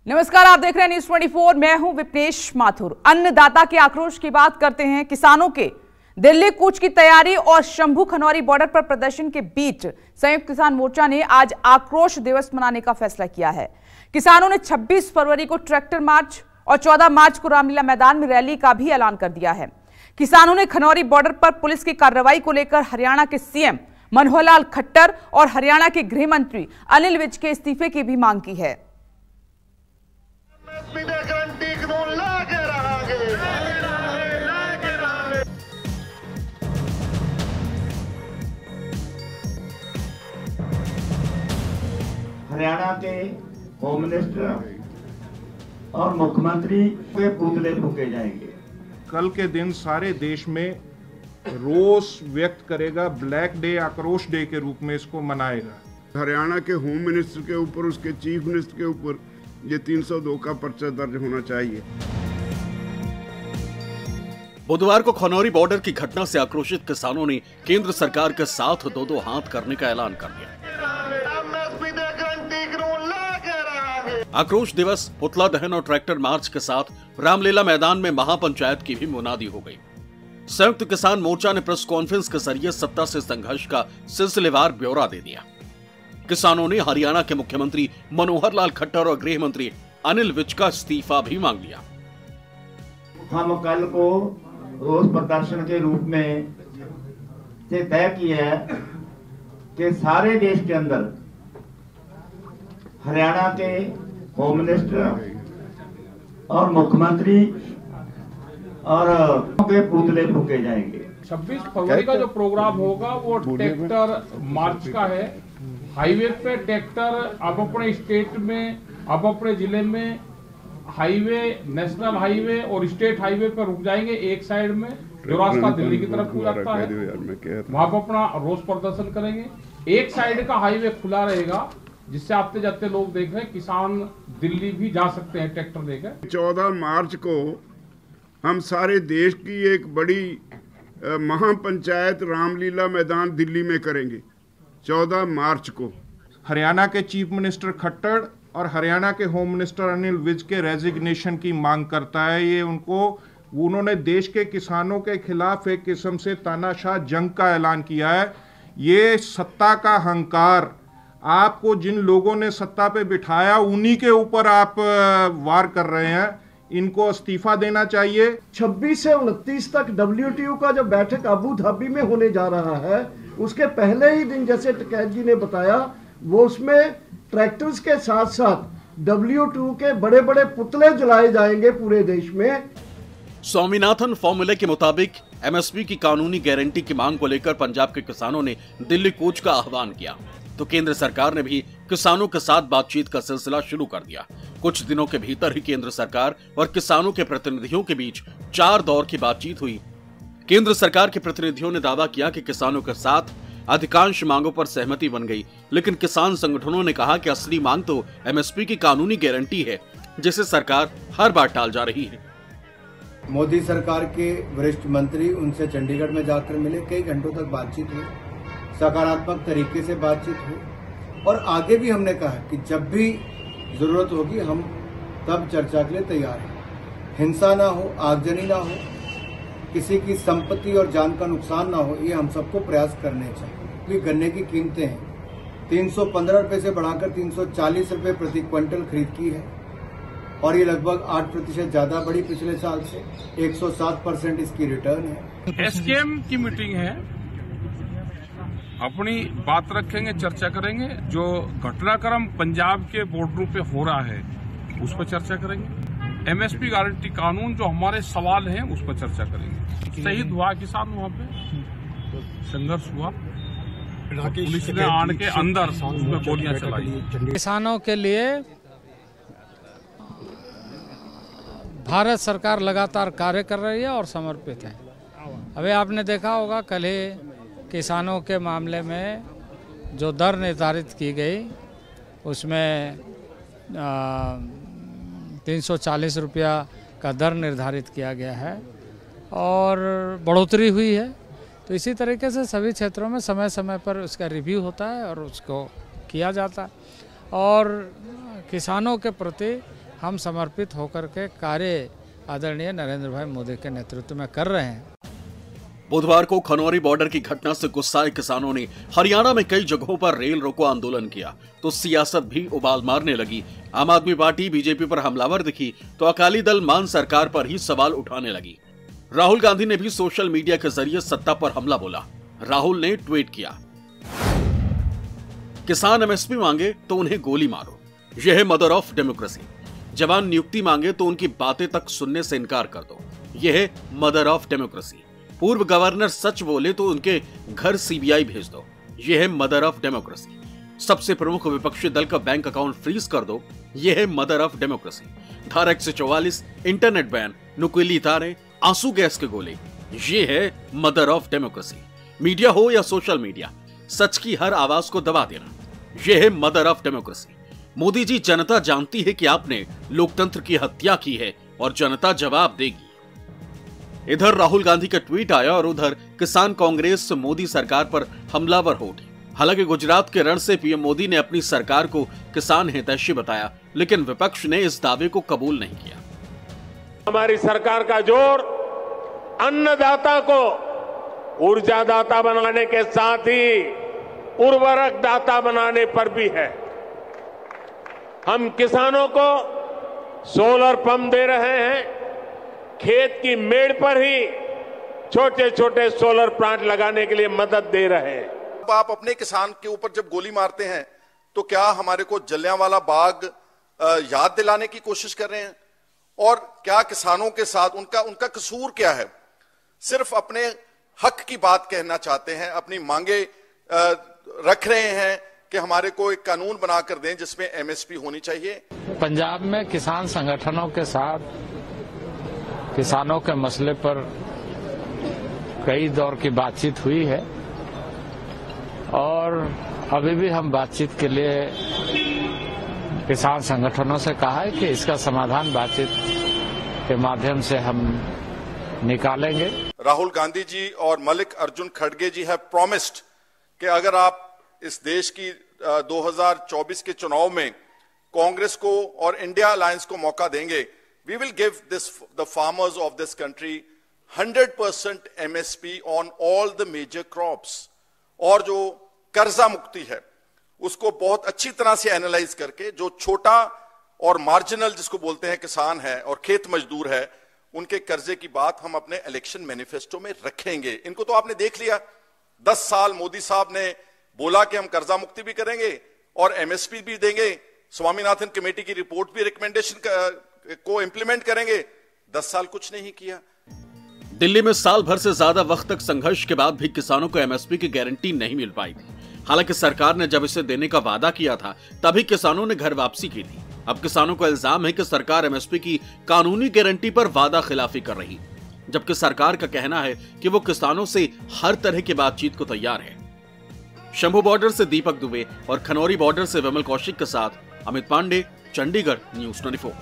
नमस्कार, आप देख रहे हैं न्यूज 24। मैं हूं विपनेश माथुर। अन्नदाता के आक्रोश की बात करते हैं। किसानों के दिल्ली कूच की तैयारी और शंभू खनौरी बॉर्डर पर प्रदर्शन के बीच संयुक्त किसान मोर्चा ने आज आक्रोश दिवस मनाने का फैसला किया है। किसानों ने 26 फरवरी को ट्रैक्टर मार्च और 14 मार्च को रामलीला मैदान में रैली का भी ऐलान कर दिया है। किसानों ने खनौरी बॉर्डर पर पुलिस की कार्रवाई को लेकर हरियाणा के सीएम मनोहर लाल खट्टर और हरियाणा के गृह मंत्री अनिल विज के इस्तीफे की भी मांग की है। हरियाणा के होम मिनिस्टर और मुख्यमंत्री के पुतले फूके जाएंगे। कल के दिन सारे देश में रोष व्यक्त करेगा, ब्लैक डे, आक्रोश डे के रूप में इसको मनाएगा। हरियाणा के होम मिनिस्टर के ऊपर, उसके चीफ मिनिस्टर के ऊपर ये 302 का पर्चा दर्ज होना चाहिए। बुधवार को खनौरी बॉर्डर की घटना से आक्रोशित किसानों ने केंद्र सरकार के साथ दो हाथ करने का ऐलान कर दिया। आक्रोश दिवस, पुतला दहन और ट्रैक्टर मार्च के साथ रामलीला मैदान में महापंचायत की भी मुनादी हो गई। संयुक्त किसान मोर्चा ने प्रेस कॉन्फ्रेंस के जरिए सत्ता से संघर्ष का सिलसिलेवार ब्यौरा दे दिया। किसानों ने हरियाणा के मुख्यमंत्री मनोहर लाल खट्टर और गृह मंत्री अनिल विज का इस्तीफा भी मांग लिया। हम कल को रोष प्रदर्शन के रूप में से तय किया है कि सारे देश के अंदर हरियाणा के होम मिनिस्टर और मुख्यमंत्री और के पुतले फूके जाएंगे। 26 फरवरी का जो प्रोग्राम होगा वो ट्रैक्टर मार्च का है। हाईवे पे ट्रैक्टर आप अपने स्टेट में, आप अपने जिले में हाईवे, नेशनल हाईवे और स्टेट हाईवे पर रुक जाएंगे। एक साइड में जो रास्ता दिल्ली की तरफ खुला जाता है वहां पर अपना रोष प्रदर्शन करेंगे। एक साइड का हाईवे खुला रहेगा जिससे आते जाते लोग देख रहे हैं, किसान दिल्ली भी जा सकते हैं ट्रैक्टर लेकर। 14 मार्च को हम सारे देश की एक बड़ी महापंचायत रामलीला मैदान दिल्ली में करेंगे 14 मार्च को। हरियाणा के चीफ मिनिस्टर खट्टर और हरियाणा के होम मिनिस्टर अनिल विज के रेजिग्नेशन की मांग करता है। ये उन्होंने देश के किसानों के खिलाफ एक किस्म से तानाशाह जंग का ऐलान किया है। ये सत्ता का अहंकार, आपको जिन लोगों ने सत्ता पे बिठाया उन्हीं के ऊपर आप वार कर रहे हैं। इनको इस्तीफा देना चाहिए। 26 से 29 तक WTO का जो बैठक अबू धाबी में होने जा रहा है, उसके पहले ही दिन जैसे टिकैत जी ने बताया, वो उसमें ट्रैक्टर्स के साथ साथ WTO के बड़े बड़े पुतले जलाए जाएंगे पूरे देश में। स्वामीनाथन फॉर्मूले के मुताबिक MSP की कानूनी गारंटी की मांग को लेकर पंजाब के किसानों ने दिल्ली कूच का आह्वान किया, तो केंद्र सरकार ने भी किसानों के साथ बातचीत का सिलसिला शुरू कर दिया। कुछ दिनों के भीतर ही केंद्र सरकार और किसानों के प्रतिनिधियों के बीच 4 दौर की बातचीत हुई। केंद्र सरकार के प्रतिनिधियों ने दावा किया कि किसानों के साथ अधिकांश मांगों पर सहमति बन गई, लेकिन किसान संगठनों ने कहा कि असली मांग तो MSP की कानूनी गारंटी है, जिसे सरकार हर बार टाल जा रही है। मोदी सरकार के वरिष्ठ मंत्री उनसे चंडीगढ़ में जाकर मिले, कई घंटों तक बातचीत हुई, सकारात्मक तरीके से बातचीत हुई और आगे भी हमने कहा कि जब भी जरूरत होगी हम तब चर्चा के लिए तैयार हैं। हिंसा ना हो, आगजनी ना हो, किसी की संपत्ति और जान का नुकसान ना हो, ये हम सबको प्रयास करने चाहिए। गन्ने की कीमतें हैं 315 रुपए से बढ़ाकर 340 रुपए प्रति क्विंटल खरीद की है और ये लगभग 8% ज्यादा बढ़ी पिछले साल से। 107% इसकी रिटर्न है। SKM की मीटिंग है, अपनी बात रखेंगे, चर्चा करेंगे। जो घटनाक्रम पंजाब के बॉर्डरों पे हो रहा है उस पर चर्चा करेंगे। MSP गारंटी कानून जो हमारे सवाल हैं उस पर चर्चा करेंगे। शहीद हुआ किसान, वहाँ पे संघर्ष हुआ, पुलिस ने आड़ के अंदर उसमें गोलियां चलाई। किसानों के लिए भारत सरकार लगातार कार्य कर रही है और समर्पित है। अभी आपने देखा होगा, कल ही किसानों के मामले में जो दर निर्धारित की गई उसमें 340 रुपया का दर निर्धारित किया गया है और बढ़ोतरी हुई है। तो इसी तरीके से सभी क्षेत्रों में समय समय पर उसका रिव्यू होता है और उसको किया जाता है और किसानों के प्रति हम समर्पित होकर के कार्य आदरणीय नरेंद्र भाई मोदी के नेतृत्व में कर रहे हैं। बुधवार को खनौरी बॉर्डर की घटना से गुस्साए किसानों ने हरियाणा में कई जगहों पर रेल रोको आंदोलन किया तो सियासत भी उबाल मारने लगी। आम आदमी पार्टी बीजेपी पर हमलावर दिखी तो अकाली दल मान सरकार पर ही सवाल उठाने लगी। राहुल गांधी ने भी सोशल मीडिया के जरिए सत्ता पर हमला बोला। राहुल ने ट्वीट किया, किसान एमएसपी मांगे तो उन्हें गोली मारो, यह है मदर ऑफ डेमोक्रेसी। जवान नियुक्ति मांगे तो उनकी बातें तक सुनने से इनकार कर दो, यह है मदर ऑफ डेमोक्रेसी। पूर्व गवर्नर सच बोले तो उनके घर सीबीआई भेज दो, यह है मदर ऑफ डेमोक्रेसी। सबसे प्रमुख विपक्षी दल का बैंक अकाउंट फ्रीज कर दो, यह है मदर ऑफ डेमोक्रेसी। धारा 144, इंटरनेट बैन, नुकीली तारें, आंसू गैस के गोले, ये है मदर ऑफ डेमोक्रेसी। मीडिया हो या सोशल मीडिया, सच की हर आवाज को दबा देना, यह है mother of democracy. Modi ji, जनता जानती है कि आपने लोकतंत्र की हत्या की है और जनता जवाब देगी। इधर राहुल गांधी का ट्वीट आया और उधर किसान कांग्रेस मोदी सरकार पर हमलावर हो उठी। हालांकि गुजरात के रण से पीएम मोदी ने अपनी सरकार को किसान हितैषी बताया, लेकिन विपक्ष ने इस दावे को कबूल नहीं किया। हमारी सरकार का जोर अन्नदाता को ऊर्जादाता बनाने के साथ ही उर्वरक दाता बनाने पर भी है। हम किसानों को सोलर पंप दे रहे हैं, खेत की मेड़ पर ही छोटे छोटे सोलर प्लांट लगाने के लिए मदद दे रहे हैं। आप अपने किसान के ऊपर जब गोली मारते हैं तो क्या हमारे को जलियांवाला बाग याद दिलाने की कोशिश कर रहे हैं? और क्या किसानों के साथ उनका कसूर क्या है? सिर्फ अपने हक की बात कहना चाहते हैं, अपनी मांगे रख रहे हैं कि हमारे को एक कानून बनाकर दें जिसमें एमएसपी होनी चाहिए। पंजाब में किसान संगठनों के साथ किसानों के मसले पर कई दौर की बातचीत हुई है और अभी भी हम बातचीत के लिए किसान संगठनों से कहा है कि इसका समाधान बातचीत के माध्यम से हम निकालेंगे। राहुल गांधी जी और मल्लिक अर्जुन खड़गे जी हैव प्रॉमिस्ड कि अगर आप इस देश की 2024 के चुनाव में कांग्रेस को और इंडिया अलायंस को मौका देंगे, we will give the farmers of this country 100% MSP on all the major crops. और जो कर्जा मुक्ति है उसको बहुत अच्छी तरह से एनालाइज करके जो छोटा और मार्जिनल जिसको बोलते हैं किसान है और खेत मजदूर है, उनके कर्जे की बात हम अपने इलेक्शन मैनिफेस्टो में रखेंगे। इनको तो आपने देख लिया, 10 साल मोदी साहब ने बोला कि हम कर्जा मुक्ति भी करेंगे और एमएसपी भी देंगे, स्वामीनाथन कमेटी की रिपोर्ट भी रिकमेंडेशन को इंप्लीमेंट करेंगे। 10 साल कुछ नहीं किया। दिल्ली में साल भर से ज्यादा वक्त तक संघर्ष के बाद भी किसानों को एमएसपी की गारंटी नहीं मिल पाई थी। हालांकि सरकार ने जब इसे देने का वादा किया था तभी किसानों ने घर वापसी की थी। अब किसानों को इल्जाम है कि सरकार एमएसपी की कानूनी गारंटी पर वादा खिलाफी कर रही, जबकि सरकार का कहना है कि वो किसानों से हर तरह की बातचीत को तैयार है। शंभू बॉर्डर से दीपक दुबे और खनौरी बॉर्डर से विमल कौशिक के साथ अमित पांडे, चंडीगढ़, न्यूज़ 24।